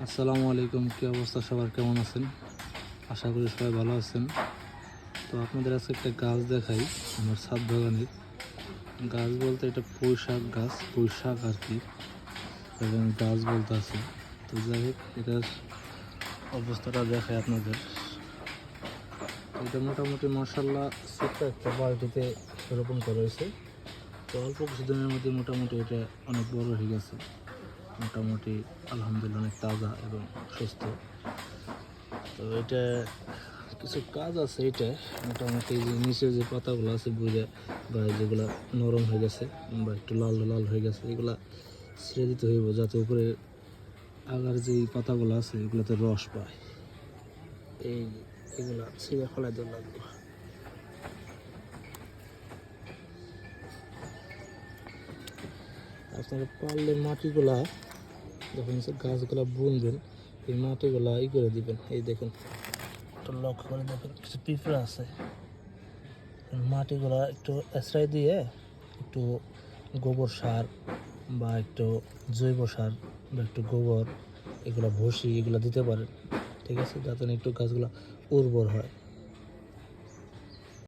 আসসালামু আলাইকুম, কী অবস্থা সবার, কেমন আছেন? আশা করি সবাই ভালো আছেন। তো আপনাদের আজকে একটা গাছ দেখাই আমার ছাদ বাগানের। গাছ বলতে এটা পুঁই শাক গাছ, পুঁই শাক আর কি, এবং গাছ বলতে আছে। তো যাই হোক, এটার অবস্থাটা দেখাই আপনাদের। এটা মোটামুটি মাশাআল্লাহ ছোট্ট একটা বালতিতে রোপণ করা হয়েছে। তো অল্প কিছুদিনের মধ্যে মোটামুটি এটা অনেক বড় হয়ে গেছে। মোটামুটি আলহামদুলিল্লাহ অনেক তাজা এবং সুস্থ। তো এটা কিছু কাজ আছে, এটা মোটামুটি যে নিচের যে পাতাগুলো আছে বুঝে বা যেগুলো নরম হয়ে গেছে বা একটু লাল লাল হয়ে গেছে, এগুলা ছেড়ে দিতে হইব যাতে উপরে আগার যে পাতাগুলো আছে এগুলোতে রস পায়। এগুলা ছিঁড়ে ফেলাই দেওয়া লাগবে। আপনারা পারলে মাটিগুলা যখন গাছগুলা বুনবেন এই মাটিগুলা করে দিবেন। এই দেখুন, একটু লক্ষ্য করে দেখেন, কিছু পিঁপড়া আছে। মাটিগুলা একটু এসরাই দিয়ে একটু গোবর সার বা একটু জৈব সার বা একটু গোবর, এগুলো ভুসি এগুলো দিতে পারেন, ঠিক আছে, যাতে একটু গাছগুলো উর্বর হয়।